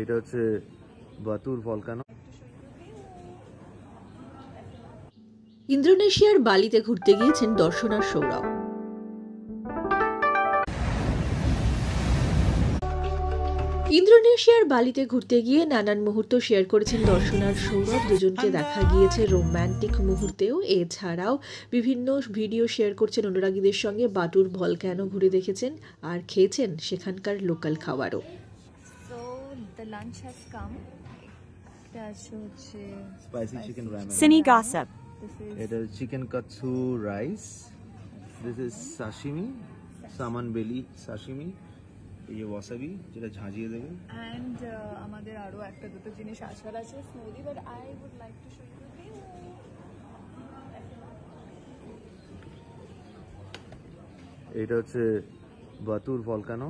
এটা হচ্ছে বাতুর ভলকানো। ইন্দোনেশিয়ার বালিতে ঘুরতে গিয়েছেন দর্শনার সৌরভ। ইন্দোনেশিয়ার বালিতে ঘুরতে গিয়ে নানান মুহূর্ত শেয়ার করেছেন দর্শনার সৌরভ। দুজনকে দেখা গিয়েছে রোম্যান্টিক মুহূর্তেও। এছাড়াও বিভিন্ন ভিডিও শেয়ার করছেন অনুরাগীদের সঙ্গে। বাটুর ভলক্যানো ঘুরে দেখেছেন আর খেয়েছেন সেখানকার লোকাল খাবারও। Spicy chicken ramen. Cine Gossip. এটা chicken katsu rice. This is sashimi, salmon belly sashimi. এই যে ওয়াসাবি যেটা ঝাঁঝিয়ে দেবে। এন্ড আমাদের আরো একটা দুটো জিনিস আসার আছে smoothie, but I would like to show you the view. এটা হচ্ছে বাতুর ভলকানো।